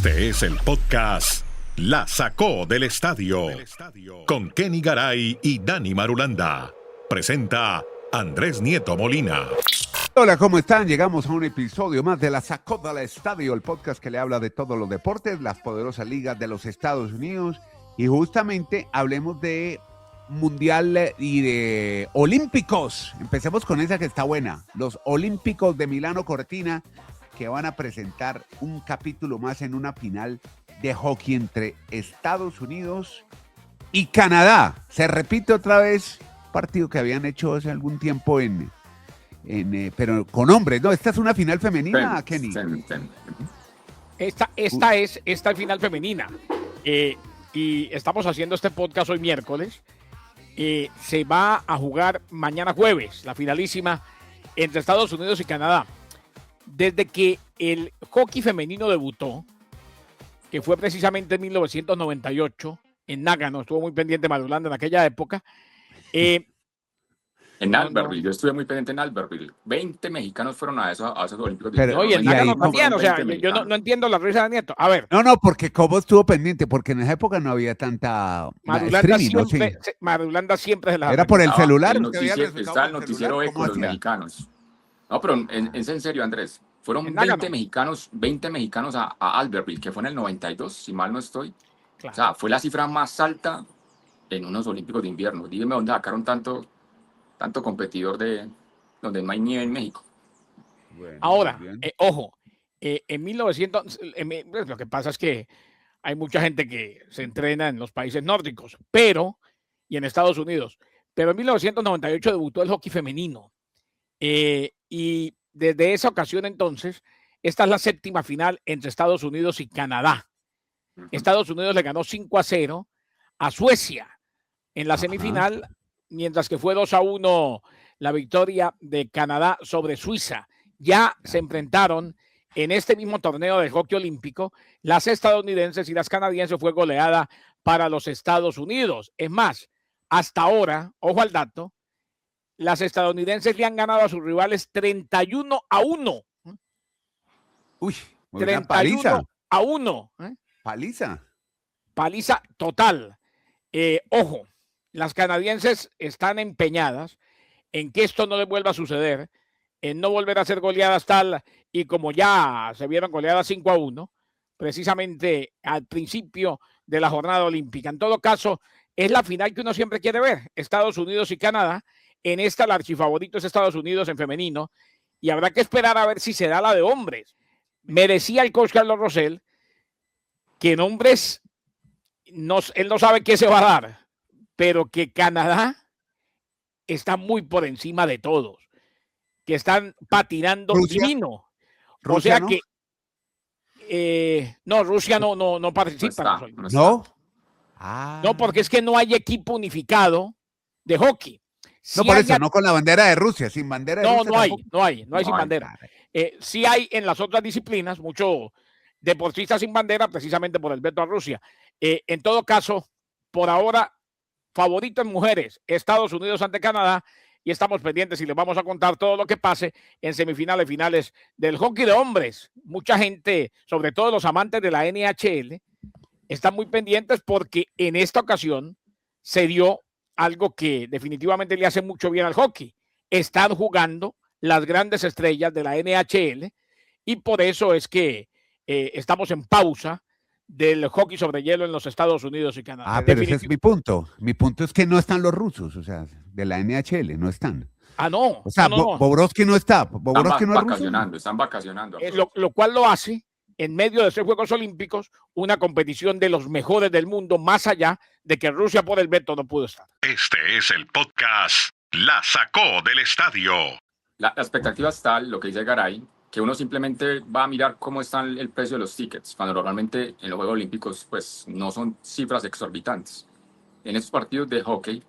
Este es el podcast La Sacó del Estadio con Kenny Garay y Dani Marulanda. Presenta Andrés Nieto Molina. Hola, ¿cómo están? Llegamos a un episodio más de La Sacó del Estadio, el podcast que le habla de todos los deportes, las poderosas ligas de los Estados Unidos, y justamente hablemos de Mundial y de Olímpicos. Empecemos con esa que está buena, los Olímpicos de Milano Cortina, que van a presentar un capítulo más en una final de hockey entre Estados Unidos y Canadá. Se repite otra vez, partido que habían hecho hace algún tiempo pero con hombres, ¿no? Esta es una final femenina, Kenny. Esta es final femenina. Y estamos haciendo este podcast hoy miércoles. Se va a jugar mañana jueves, la finalísima entre Estados Unidos y Canadá. Desde que el hockey femenino debutó, que fue precisamente en 1998, en Nagano, estuvo muy pendiente Marulanda en aquella época. En Albertville, yo estuve muy pendiente en Albertville. 20 mexicanos fueron a esos Olímpicos. Oye, en Nagano también, o sea, yo no entiendo la risa de Nieto. A ver. No, porque ¿cómo estuvo pendiente? Porque en esa época no había tanta Marulanda siempre se la... Era por el celular. Está el noticiero Eco, los mexicanos. No, pero es en serio, Andrés. Fueron 20 mexicanos a Albertville, que fue en el 92, si mal no estoy. Claro. O sea, fue la cifra más alta en unos Olímpicos de invierno. Dígame dónde sacaron tanto competidor de donde no hay nieve en México. Bueno, ahora, ojo, en 1900, lo que pasa es que hay mucha gente que se entrena en los países nórdicos, y en Estados Unidos, pero en 1998 debutó el hockey femenino. Y desde esa ocasión entonces, esta es la séptima final entre Estados Unidos y Canadá. Uh-huh. Estados Unidos le ganó 5-0 a Suecia en la semifinal, mientras que fue 2-1 la victoria de Canadá sobre Suiza. Ya se enfrentaron en este mismo torneo de hockey olímpico, las estadounidenses y las canadienses. Fue goleada para los Estados Unidos. Es más, hasta ahora, ojo al dato, las estadounidenses le han ganado a sus rivales 31-1. Uy, 31-1. Paliza total. Ojo, las canadienses están empeñadas en que esto no les vuelva a suceder, en no volver a ser goleadas tal y como ya se vieron goleadas 5-1, precisamente al principio de la jornada olímpica. En todo caso, es la final que uno siempre quiere ver, Estados Unidos y Canadá. En esta, el archifavorito es Estados Unidos en femenino, y habrá que esperar a ver si se da la de hombres. Merecía el coach Carlos Rosell que en hombres él no sabe qué se va a dar, pero que Canadá está muy por encima de todos, que están patinando divino. O sea que Rusia no participa. ¿No? No, porque es que no hay equipo unificado de hockey. No, por eso, no con la bandera de Rusia, sin bandera de Rusia. No hay sin bandera. Sí hay en las otras disciplinas muchos deportistas sin bandera, precisamente por el veto a Rusia. En todo caso, por ahora, favorito en mujeres, Estados Unidos ante Canadá, y estamos pendientes y les vamos a contar todo lo que pase en semifinales, finales del hockey de hombres. Mucha gente, sobre todo los amantes de la NHL, están muy pendientes porque en esta ocasión se dio algo que definitivamente le hace mucho bien al hockey. Están jugando las grandes estrellas de la NHL y por eso es que estamos en pausa del hockey sobre hielo en los Estados Unidos y Canadá. Pero ese es mi punto. Mi punto es que no están los rusos, o sea, de la NHL, no están. No. O sea, no. Bobrovsky no está. Están vacacionando. Lo cual lo hace, en medio de esos Juegos Olímpicos, una competición de los mejores del mundo, más allá de que Rusia por el veto no pudo estar. Este es el podcast La Sacó del Estadio. La expectativa está, lo que dice Garay, que uno simplemente va a mirar cómo está el precio de los tickets, cuando normalmente en los Juegos Olímpicos pues no son cifras exorbitantes. En estos partidos de hockey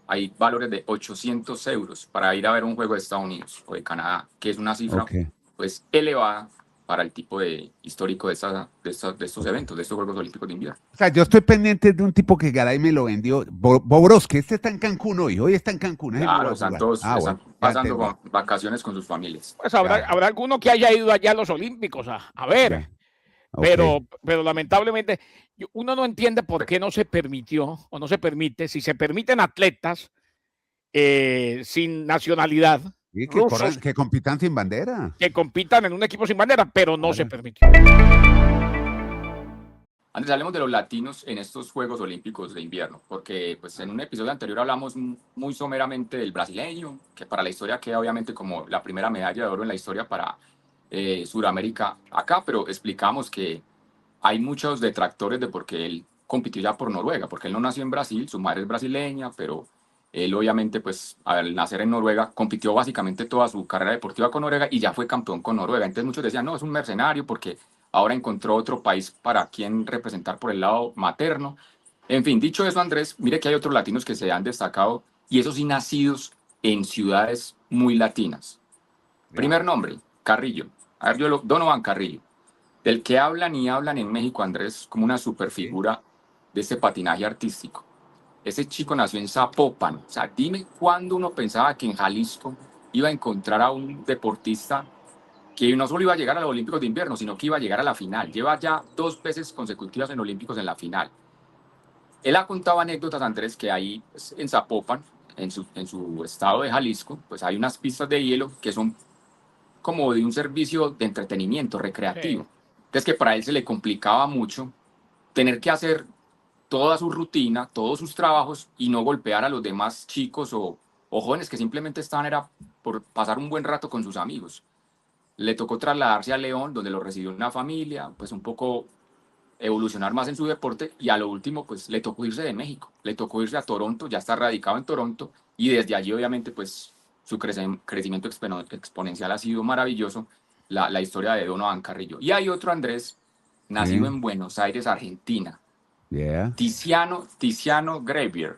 hay valores de 800 euros para ir a ver un juego de Estados Unidos o de Canadá, que es una cifra pues elevada para el tipo de histórico de estos eventos, de estos Juegos Olímpicos de invierno. O sea, yo estoy pendiente de un tipo que Garay me lo vendió, Bobrovsky. Este está en Cancún hoy está en Cancún. Claro, están todos pasando vacaciones con sus familias. Pues habrá alguno que haya ido allá a los Olímpicos a ver. Pero lamentablemente uno no entiende por qué no se permitió o no se permite, si se permiten atletas sin nacionalidad, sí, rusos, que compitan sin bandera. que compitan en un equipo sin bandera, pero no se permitió. Antes hablemos de los latinos en estos Juegos Olímpicos de invierno, porque pues, en un episodio anterior hablamos muy someramente del brasileño, que para la historia queda obviamente como la primera medalla de oro en la historia para Sudamérica acá, pero explicamos que hay muchos detractores de por qué él compitió ya por Noruega, porque él no nació en Brasil, su madre es brasileña, pero él obviamente pues al nacer en Noruega compitió básicamente toda su carrera deportiva con Noruega y ya fue campeón con Noruega. Entonces muchos decían, no, es un mercenario porque ahora encontró otro país para quien representar por el lado materno. En fin, dicho eso, Andrés, mire que hay otros latinos que se han destacado y esos sí nacidos en ciudades muy latinas. Primer nombre, Carrillo. A ver, Donovan Carrillo, del que hablan y hablan en México, Andrés, como una superfigura de este patinaje artístico. Ese chico nació en Zapopan. O sea, dime cuándo uno pensaba que en Jalisco iba a encontrar a un deportista que no solo iba a llegar a los Olímpicos de invierno, sino que iba a llegar a la final. Lleva ya 2 veces consecutivas en Olímpicos en la final. Él ha contado anécdotas, Andrés, que ahí pues, en Zapopan, en su estado de Jalisco, pues hay unas pistas de hielo que son como de un servicio de entretenimiento recreativo. Sí. Entonces que para él se le complicaba mucho tener que hacer toda su rutina, todos sus trabajos y no golpear a los demás chicos o jóvenes que simplemente estaban era por pasar un buen rato con sus amigos. Le tocó trasladarse a León, donde lo recibió una familia, pues un poco evolucionar más en su deporte y a lo último pues le tocó irse de México, le tocó irse a Toronto, ya está radicado en Toronto y desde allí obviamente pues su crecimiento exponencial ha sido maravilloso, la historia de Donovan Carrillo. Y hay otro Andrés, nacido en Buenos Aires, Argentina, Tiziano Gravier.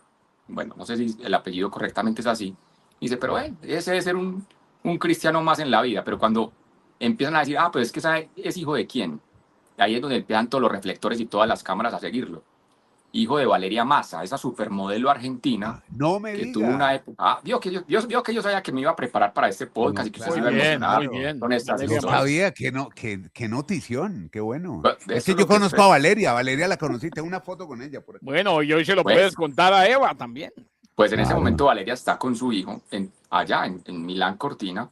Bueno, no sé si el apellido correctamente es así. Dice, pero ese debe ser un cristiano más en la vida. Pero cuando empiezan a decir, pues es que ¿sabe? ¿Es hijo de quién? Ahí es donde empiezan todos los reflectores y todas las cámaras a seguirlo. Hijo de Valeria Massa, esa supermodelo argentina. No me que diga. Tuvo una época. Vio que yo sabía que me iba a preparar para este podcast y que usted se iba a emocionar. Muy bien. Con estas Yo sabía que notición, qué bueno. Es que yo que conozco a Valeria la conocí, tengo una foto con ella. Por aquí. Bueno, y hoy se lo puedes contar a Eva también. Pues en ese momento Valeria está con su hijo allá en Milán Cortina,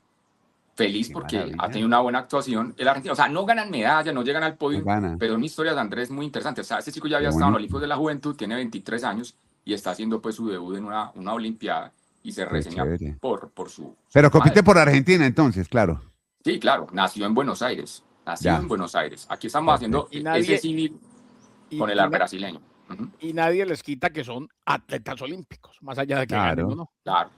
feliz porque ha tenido una buena actuación. El argentino, o sea, no ganan medallas, no llegan al podio, pero es una historia de Andrés muy interesante. O sea, este chico ya había estado en los Olímpicos de la Juventud, tiene 23 años y está haciendo pues su debut en una Olimpiada y se reseña por su... Pero compite por Argentina entonces, claro. Sí, claro, nació en Buenos Aires, en Buenos Aires. Aquí estamos haciendo ese símil con el brasileño. Y nadie les quita que son atletas olímpicos, más allá de que ganen o no. Claro.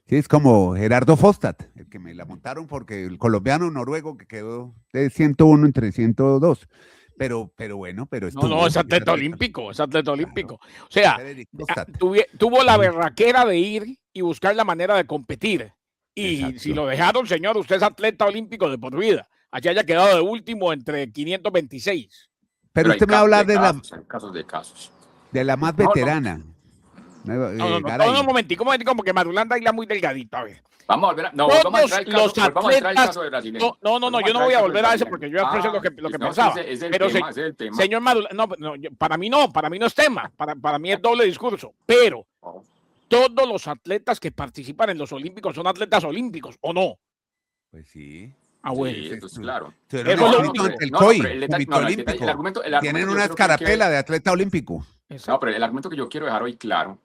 Sí, es como Gerardo Fostat, el que me la montaron porque el colombiano noruego que quedó de 101 entre 102. Pero bueno, pero no, es atleta olímpico, es atleta olímpico. Claro. O sea, tuvo la berraquera de ir y buscar la manera de competir. Y si lo dejaron, señor, usted es atleta olímpico de por vida. Allí haya quedado de último entre 526. Pero usted me habla de casos. De la más veterana. No, un momentico, porque Marulanda es muy delgadito, a ver. Vamos a volver a... No, vamos a entrar el caso de Brasil. No, yo no voy a volver a eso porque yo aprecio lo que pensaba. Pero el tema. Señor Marulanda, para mí no es tema, para mí es doble discurso, pero todos los atletas que participan en los Olímpicos son atletas olímpicos, ¿o no? Pues sí. Bueno. Sí, pues claro. El COI, Comité Olímpico. Tienen una escarapela de atleta olímpico. No, pero el argumento que yo quiero dejar hoy claro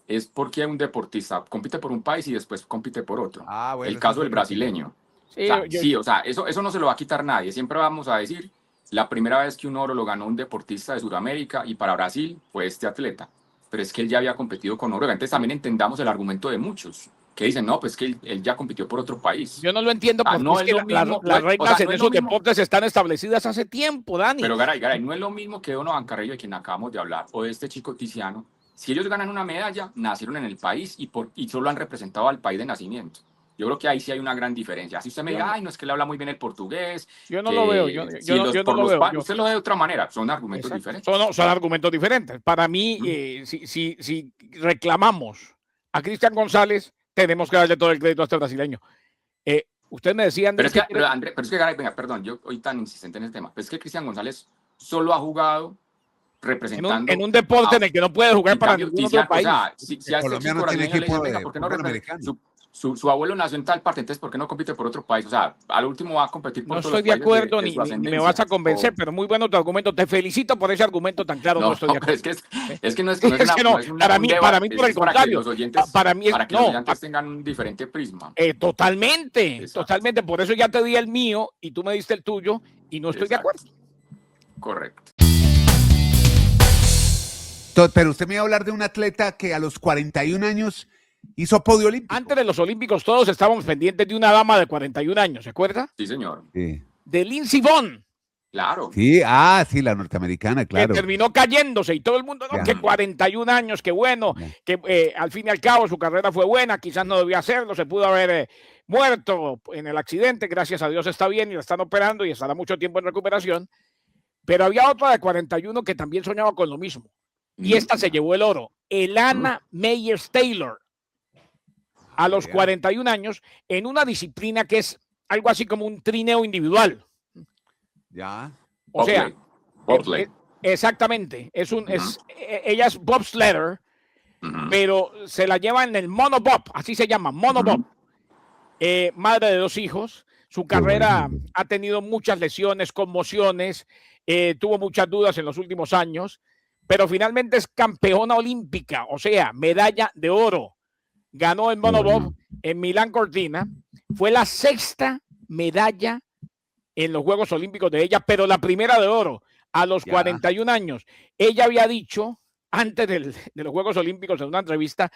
es porque un deportista compite por un país y después compite por otro. Bueno, el caso del brasileño. Eso no se lo va a quitar nadie. Siempre vamos a decir, la primera vez que un oro lo ganó un deportista de Sudamérica y para Brasil fue este atleta. Pero es que él ya había competido con Noruega. Entonces también entendamos el argumento de muchos que dicen, no, pues que él ya compitió por otro país. Yo no lo entiendo porque no es que las reglas en esos deportes están establecidas hace tiempo, Dani. Pero Garay, no es lo mismo que Donovan Carrillo, de quien acabamos de hablar, o de este chico Tiziano. Si ellos ganan una medalla, nacieron en el país y solo han representado al país de nacimiento. Yo creo que ahí sí hay una gran diferencia. Si usted me diga, no es que él habla muy bien el portugués. Yo no lo veo. Yo no lo veo. Usted lo ve de otra manera. Son argumentos diferentes. Son argumentos diferentes. Para mí, si reclamamos a Cristian González, tenemos que darle todo el crédito a este brasileño. Usted me decía, Andrés. Pero es que Garay, venga, perdón, yo hoy tan insistente en el tema. Pero es que Cristian González solo ha jugado representando en un deporte en el que no puede jugar para ningún otro país. O sea, si a este chico tiene equipo de ¿por qué no americano? Su abuelo nació en tal parte, entonces ¿por qué no compite por otro país? O sea, al último va a competir por no todos estoy los de acuerdo países ni me vas a convencer, pero muy bueno tu argumento. Te felicito por ese argumento tan claro. No estoy de acuerdo. Es que no es para mí por el contrario. Para que los oyentes tengan un diferente prisma. Totalmente. Por eso ya te di el mío y tú me diste el tuyo y no estoy de acuerdo. Correcto. Pero usted me iba a hablar de un atleta que a los 41 años hizo podio olímpico. Antes de los Olímpicos todos estábamos pendientes de una dama de 41 años, ¿se acuerda? Sí, señor. Sí. De Lindsey Vonn. Claro. Sí, sí, la norteamericana, claro. Que terminó cayéndose y todo el mundo, no, que 41 años, que bueno, que al fin y al cabo su carrera fue buena, quizás no debía hacerlo, se pudo haber muerto en el accidente, gracias a Dios está bien y la están operando y estará mucho tiempo en recuperación. Pero había otra de 41 que también soñaba con lo mismo. Y esta se llevó el oro. Elana Meyers Taylor. A los 41 años, en una disciplina que es algo así como un trineo individual. Ya. O sea, exactamente. Ella es bobsledder, pero se la lleva en el monobob, así se llama, monobob. Madre de 2 hijos. Su carrera ha tenido muchas lesiones, conmociones, tuvo muchas dudas en los últimos años, pero finalmente es campeona olímpica, o sea, medalla de oro. Ganó en monobob en Milán Cortina. Fue la 6ª medalla en los Juegos Olímpicos de ella, pero la primera de oro a los 41 años. Ella había dicho, antes de los Juegos Olímpicos, en una entrevista,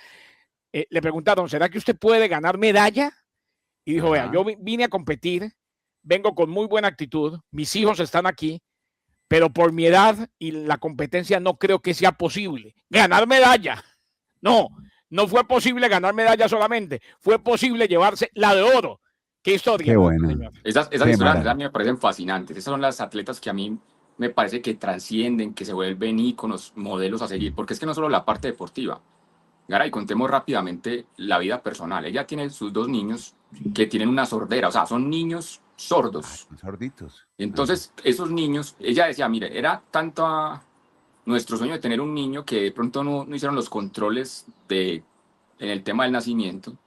le preguntaron, ¿será que usted puede ganar medalla? Y dijo, vea, yo vine a competir, vengo con muy buena actitud, mis hijos están aquí, pero por mi edad y la competencia no creo que sea posible. Ganar medalla. No fue posible ganar medalla solamente, fue posible llevarse la de oro. ¿Qué historia? Qué bueno. Esas historias a mí me parecen fascinantes. Esas son las atletas que a mí me parece que trascienden, que se vuelven íconos, modelos a seguir, porque es que no solo la parte deportiva. Garay, contemos rápidamente la vida personal. Ella tiene sus 2 niños que tienen una sordera, o sea, son niños sordos. Sorditos. Entonces, esos niños, ella decía, mire, era tanto nuestro sueño de tener un niño que de pronto no hicieron los controles en el tema del nacimiento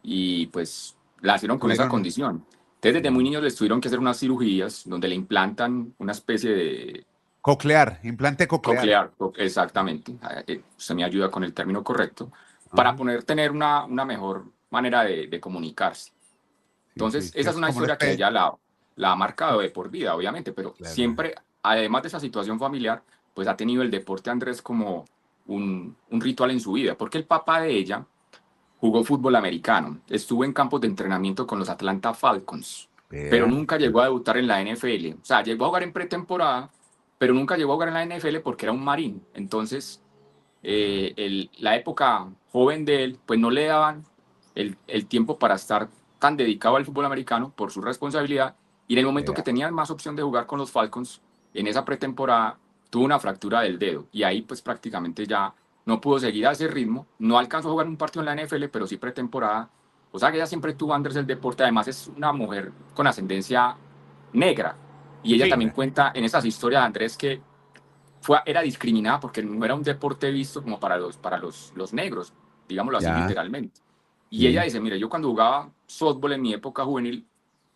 y pues la hicieron con esa condición. Entonces, desde muy niños les tuvieron que hacer unas cirugías donde le implantan una especie de... Coclear, implante coclear. Exactamente. Se me ayuda con el término correcto, para poder tener una mejor manera de comunicarse. Entonces, esa es una historia que ella la ha marcado de por vida, obviamente, pero siempre, además de esa situación familiar, pues ha tenido el deporte, Andrés, como un ritual en su vida, porque el papá de ella jugó fútbol americano, estuvo en campos de entrenamiento con los Atlanta Falcons, pero nunca llegó a debutar en la NFL. O sea, llegó a jugar en pretemporada, pero nunca llegó a jugar en la NFL porque era un marín. Entonces, la época joven de él, pues no le daban el tiempo para estar tan dedicado al fútbol americano por su responsabilidad. Y en el momento que tenía más opción de jugar con los Falcons, en esa pretemporada, tuvo una fractura del dedo. Y ahí, pues prácticamente ya no pudo seguir a ese ritmo. No alcanzó a jugar un partido en la NFL, pero sí pretemporada. O sea que ella siempre tuvo, Andrés, el deporte. Además, es una mujer con ascendencia negra. Y ella también cuenta en esas historias, Andrés, que era discriminada porque no era un deporte visto como para los negros, digámoslo así literalmente. Y ella dice, mire, yo cuando jugaba softball en mi época juvenil,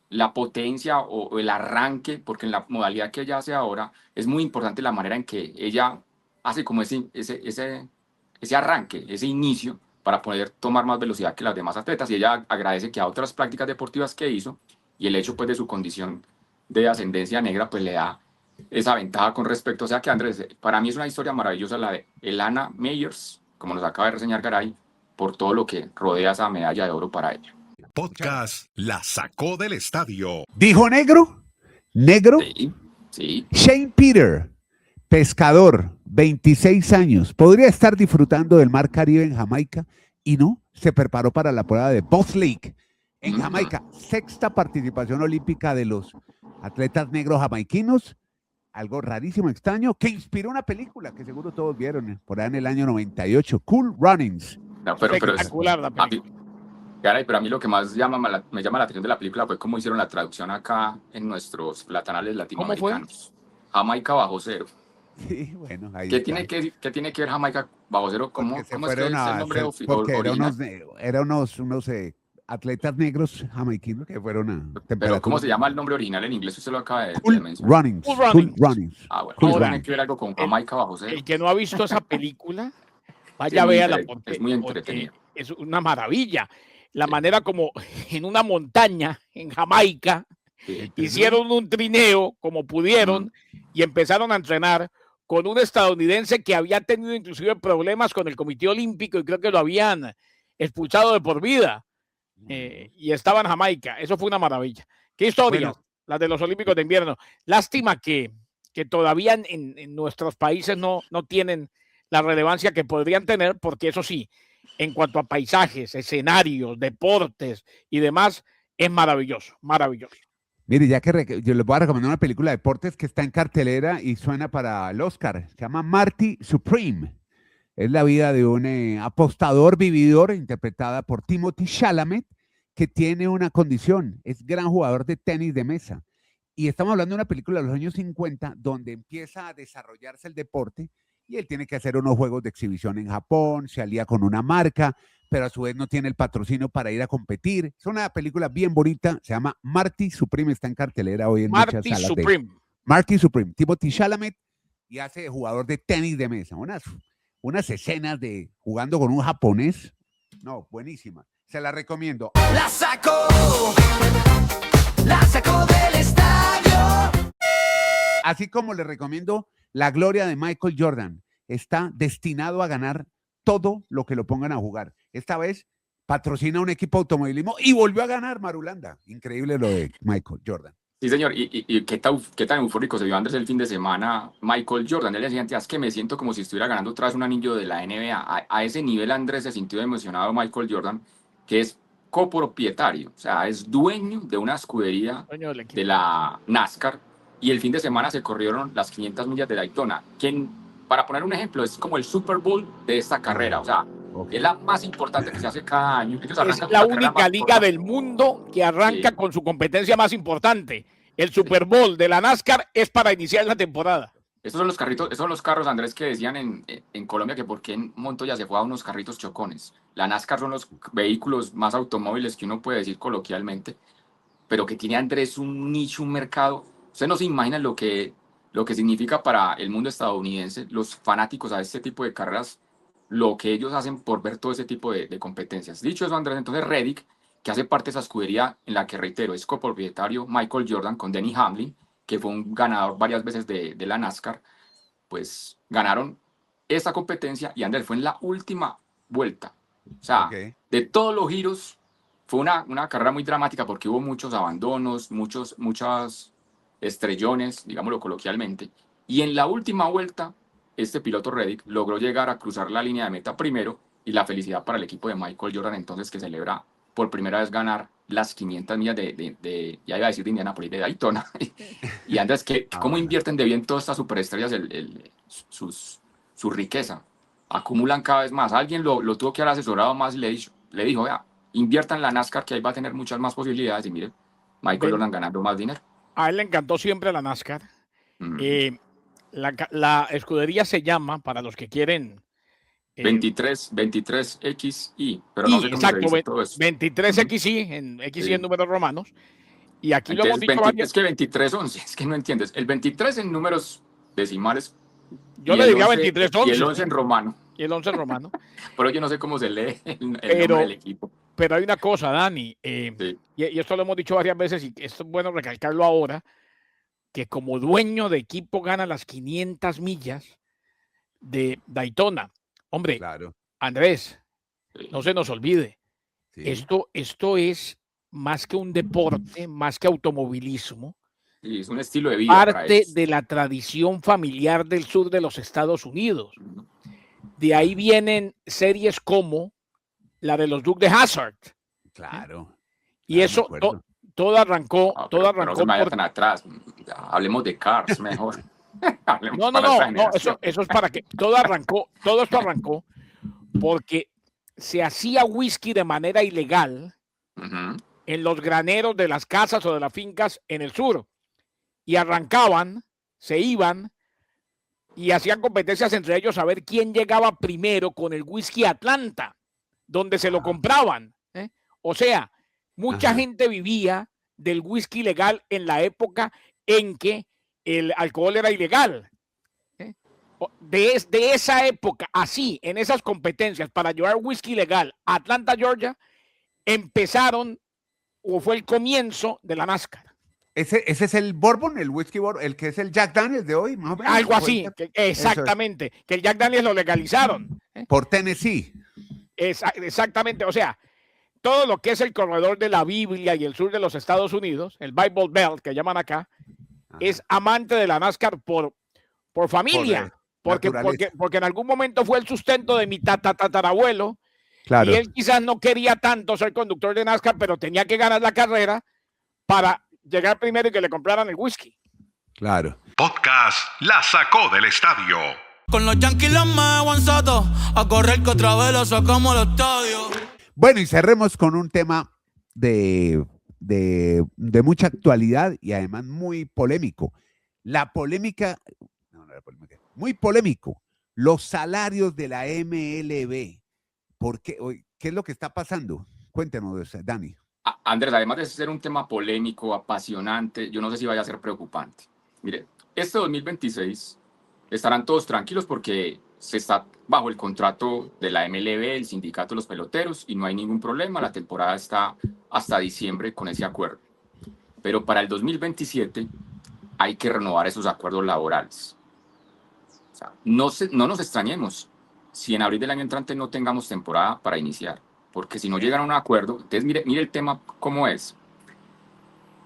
la potencia o el arranque, porque en la modalidad que ella hace ahora, es muy importante la manera en que ella hace como ese arranque, ese inicio, para poder tomar más velocidad que las demás atletas. Y ella agradece que a otras prácticas deportivas que hizo, y el hecho pues de su condición de ascendencia negra, pues le da esa ventaja con respecto. O sea que, Andrés, para mí es una historia maravillosa la de Elana Meyers, como nos acaba de reseñar Garay, por todo lo que rodea esa medalla de oro para ella. Podcast La Sacó del Estadio. ¿Dijo negro? ¿Negro? Sí. Shane Peter, pescador, 26 años, podría estar disfrutando del mar Caribe en Jamaica y no, se preparó para la prueba de Boss Lake en Jamaica. 6ª participación olímpica de los atletas negros jamaiquinos. Algo rarísimo, extraño, que inspiró una película que seguro todos vieron por ahí en el año 98, Cool Runnings. No, pero espectacular la película. Caray, pero a mí lo que más me llama la atención de la película fue cómo hicieron la traducción acá en nuestros platanales ¿Cómo fue? latinoamericanos. Jamaica bajo cero. Sí, bueno, ahí ¿Qué está. qué tiene que ver Jamaica bajo cero? ¿Cómo es que es el nombre porque original? eran unos atletas negros jamaiquinos que fueron a Pero temperatura. ¿cómo se llama el nombre original en inglés? Usted lo acaba de Cool mencionar. Runnings. Cool Cool Runnings. Runnings. Ah, bueno, Cool eso tiene Runnings. que ver algo con Jamaica bajo cero. El que no ha visto esa película, Sí, vaya a verla es muy porque entretenido. es una maravilla. La Sí. manera como en una montaña en Jamaica Sí. hicieron un trineo como pudieron y empezaron a entrenar con un estadounidense que había tenido inclusive problemas con el Comité Olímpico y creo que lo habían expulsado de por vida. Y estaba en Jamaica. Eso fue una maravilla. ¿Qué historias? Bueno, las de los Olímpicos de invierno. Lástima que todavía en nuestros países no tienen la relevancia que podrían tener, porque eso sí, en cuanto a paisajes, escenarios, deportes y demás, es maravilloso, maravilloso. mire, ya que yo les voy a recomendar una película de deportes que está en cartelera y suena para el Oscar. Se llama Marty Supreme. Es la vida de un apostador vividor interpretada por Timothée Chalamet, que tiene una condición, es gran jugador de tenis de mesa. Y estamos hablando de una película de los años 50 donde empieza a desarrollarse el deporte y él tiene que hacer unos juegos de exhibición en Japón, se alía con una marca, pero a su vez no tiene el patrocinio para ir a competir. Es una película bien bonita, se llama Marty Supreme, está en cartelera hoy en muchas salas. Marty Supreme, Timothée Chalamet, y hace de jugador de tenis de mesa. Unas escenas de jugando con un japonés. No, buenísima. Se la recomiendo. La sacó del estadio. Así como le recomiendo La gloria de Michael Jordan. Está destinado a ganar todo lo que lo pongan a jugar. Esta vez patrocina un equipo de automovilismo y volvió a ganar, Marulanda. Increíble lo de Michael Jordan. Sí, señor. ¿Y qué tan eufórico se vio Andrés el fin de semana? Michael Jordan, él decía, es que me siento como si estuviera ganando otra vez un anillo de la NBA. A ese nivel Andrés se sintió emocionado Michael Jordan, que es copropietario, o sea, es dueño de una escudería de la NASCAR, y el fin de semana se corrieron las 500 millas de Daytona, que para poner un ejemplo es como el Super Bowl de esta carrera, o sea, es la más importante que se hace cada año. Es la única liga del mundo que arranca con su competencia más importante. El Super Bowl de la NASCAR es para iniciar la temporada. Esos son los carros, Andrés, que decían en Colombia que por qué en Montoya se fue a unos carritos chocones. La NASCAR son los vehículos más automóviles que uno puede decir coloquialmente, pero que tiene, Andrés, un nicho, un mercado. Usted no se imagina lo que significa para el mundo estadounidense, los fanáticos a este tipo de carreras, lo que ellos hacen por ver todo ese tipo de competencias. Dicho eso, Andrés, entonces Reddick, que hace parte de esa escudería en la que, reitero, es copropietario Michael Jordan con Denny Hamlin, que fue un ganador varias veces de la NASCAR, pues ganaron esta competencia y Andrés fue en la última vuelta. O sea, de todos los giros, fue una carrera muy dramática porque hubo muchos abandonos, muchos estrellones, digámoslo coloquialmente, y en la última vuelta, este piloto Reddick logró llegar a cruzar la línea de meta primero, y la felicidad para el equipo de Michael Jordan entonces, que celebra por primera vez ganar las 500 millas ya iba a decir de Indianapolis, de Daytona. Y Andrés, ¿cómo invierten de bien todas estas superestrellas su riqueza? Acumulan cada vez más. Alguien lo tuvo que haber asesorado más y le dijo, vea, inviertan en la NASCAR, que ahí va a tener muchas más posibilidades. Y mire, Michael Jordan ganando más dinero. A él le encantó siempre la NASCAR. La escudería se llama, para los que quieren... 23XI, pero no sé cómo se dice todo eso. 23XI, en XI en números romanos. Y aquí entonces, lo hemos dicho varias... Es que 2311, es que no entiendes. El 23 en números decimales. Yo le diría 2311. Y el 11 en romano. Y el 11 en romano. Pero yo no sé cómo se lee el nombre del equipo. Pero hay una cosa, Dani, y esto lo hemos dicho varias veces, y esto es bueno recalcarlo ahora, que como dueño de equipo gana las 500 millas de Daytona. Hombre, claro. Andrés, no se nos olvide, esto es más que un deporte, más que automovilismo. Sí, es un estilo de vida. Parte de la tradición familiar del sur de los Estados Unidos. De ahí vienen series como la de los Dukes de Hazzard. Claro. Y eso todo arrancó. Pero no se me vaya tan atrás. Hablemos de Cars mejor. No, eso es para que todo esto arrancó porque se hacía whisky de manera ilegal en los graneros de las casas o de las fincas en el sur. Y arrancaban, se iban y hacían competencias entre ellos a ver quién llegaba primero con el whisky Atlanta, donde se lo compraban. O sea, mucha gente vivía del whisky legal en la época en que el alcohol era ilegal. De esa época, así, en esas competencias para llevar whisky legal a Atlanta, Georgia, empezaron o fue el comienzo de la NASCAR. Ese es el Bourbon, el whisky Bourbon, el que es el Jack Daniels de hoy, más o menos. Algo así, exactamente, que el Jack Daniels lo legalizaron. Por Tennessee. Exactamente, o sea, todo lo que es el corredor de la Biblia y el sur de los Estados Unidos, el Bible Belt que llaman acá, es amante de la NASCAR por familia, porque en algún momento fue el sustento de mi tatarabuelo. Claro. Y él quizás no quería tanto ser conductor de NASCAR, pero tenía que ganar la carrera para llegar primero y que le compraran el whisky. Claro. Podcast La Sacó del Estadio. Con los Yankees los Mets Soto, a correr que otra vez lo sacamos al estadio. Bueno, y cerremos con un tema de mucha actualidad y además muy polémico. Muy polémico. Los salarios de la MLB. ¿Por qué? ¿Qué es lo que está pasando? Cuéntenos, Dani. Andrés, además de ser un tema polémico, apasionante, yo no sé si vaya a ser preocupante. Mire, este 2026 estarán todos tranquilos porque se está bajo el contrato de la MLB, el sindicato de los peloteros, y no hay ningún problema. La temporada está hasta diciembre con ese acuerdo. Pero para el 2027 hay que renovar esos acuerdos laborales. O sea, no nos extrañemos si en abril del año entrante no tengamos temporada para iniciar. Porque si no llegan a un acuerdo, entonces mire el tema cómo es.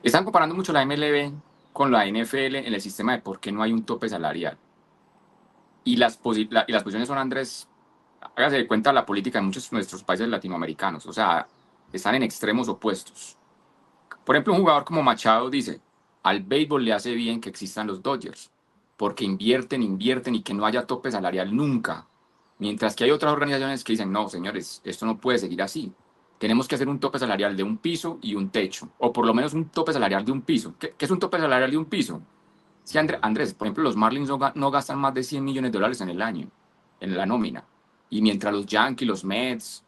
Están comparando mucho la MLB con la NFL en el sistema de por qué no hay un tope salarial. Y las posiciones son, Andrés, hágase de cuenta la política de muchos de nuestros países latinoamericanos. O sea, están en extremos opuestos. Por ejemplo, un jugador como Machado dice, al béisbol le hace bien que existan los Dodgers, porque invierten y que no haya tope salarial nunca. Mientras que hay otras organizaciones que dicen, no, señores, esto no puede seguir así. Tenemos que hacer un tope salarial de un piso y un techo, o por lo menos un tope salarial de un piso. ¿Qué es un tope salarial de un piso? Sí, Andrés, por ejemplo, los Marlins no gastan más de $100 millones en el año, en la nómina. Y mientras los Yankees, los Mets,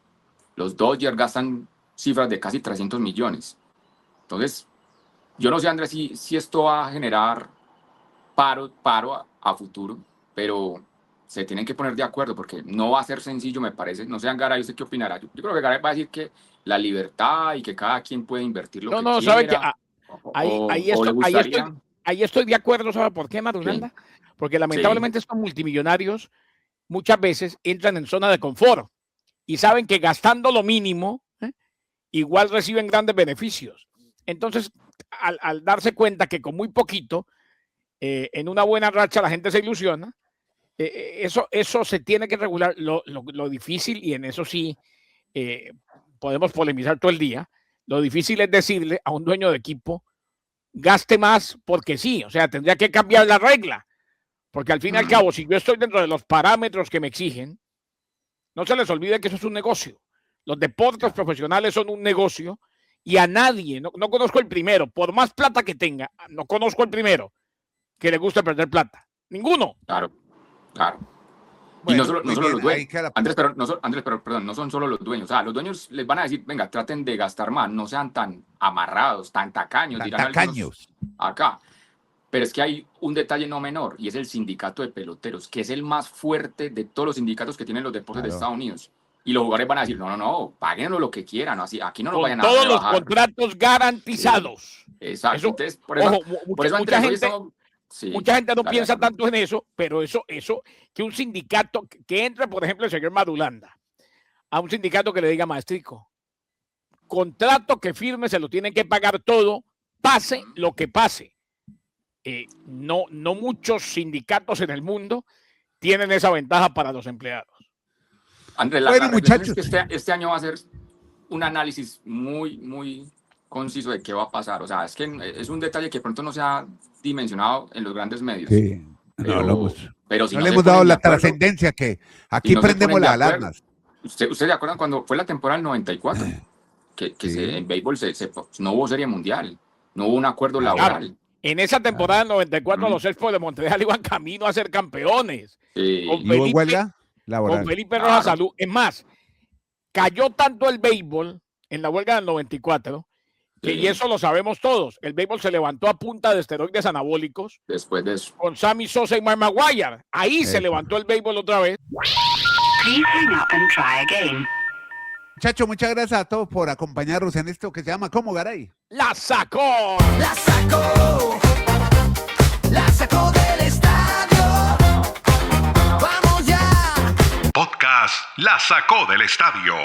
los Dodgers gastan cifras de casi 300 millones. Entonces, yo no sé, Andrés, si esto va a generar paro a futuro, pero se tienen que poner de acuerdo porque no va a ser sencillo, me parece. No sé, Garay, ¿usted qué opinará? Yo creo que Garay va a decir que la libertad y que cada quien puede invertir lo que quiera. ¿Sabe que ahí estoy de acuerdo? ¿Sabe por qué, Marulanda? Sí. Porque lamentablemente estos multimillonarios muchas veces entran en zona de confort y saben que gastando lo mínimo, igual reciben grandes beneficios. Entonces, al darse cuenta que con muy poquito, en una buena racha la gente se ilusiona, eso se tiene que regular. Lo difícil, y en eso sí podemos polemizar todo el día, lo difícil es decirle a un dueño de equipo, gaste más porque sí, o sea, tendría que cambiar la regla, porque al fin y al cabo, si yo estoy dentro de los parámetros que me exigen, no se les olvide que eso es un negocio. Los deportes profesionales son un negocio y a nadie, no conozco el primero, por más plata que tenga, no conozco el primero que le guste perder plata. Ninguno. Claro. Bueno, y no solo los dueños. Andrés, perdón, no son solo los dueños. O sea, los dueños les van a decir, venga, traten de gastar más, no sean tan amarrados, tan tacaños. Acá. Pero es que hay un detalle no menor, y es el sindicato de peloteros, que es el más fuerte de todos los sindicatos que tienen los deportes de Estados Unidos. Y los jugadores van a decir, no, páguenlo lo que quieran, así, aquí no nos vayan a todos los contratos garantizados. Sí, exacto. Entonces, por eso mucha gente no piensa tanto en eso, pero eso que un sindicato, que entre, por ejemplo, el señor Marulanda, a un sindicato que le diga, maestrico, contrato que firme se lo tienen que pagar todo, pase lo que pase. No muchos sindicatos en el mundo tienen esa ventaja para los empleados. Andrés, la muchachos, es que este año va a ser un análisis muy, muy conciso de qué va a pasar. O sea, es que es un detalle que pronto no se ha dimensionado en los grandes medios. Sí, pero si no le hemos dado la trascendencia que aquí prendemos las alarmas. ¿Usted se acuerdan cuando fue la temporada del 94? Que Sí. en béisbol no hubo serie mundial, no hubo un acuerdo laboral. En esa temporada del 94 los Expos de Montreal iban camino a ser campeones. ¿Y hubo huelga laboral? Con Felipe Rojas Salud. Es más, cayó tanto el béisbol en la huelga del 94 que, y eso lo sabemos todos, el béisbol se levantó a punta de esteroides anabólicos. Después de eso. Con Sammy Sosa y Mark Maguire. Ahí se levantó el béisbol otra vez. Please hang up and try again. Muchachos, muchas gracias a todos por acompañarnos en esto que se llama ¿Cómo, Garay? ¡La sacó! La sacó. La sacó del estadio. Vamos ya. Podcast La Sacó del Estadio.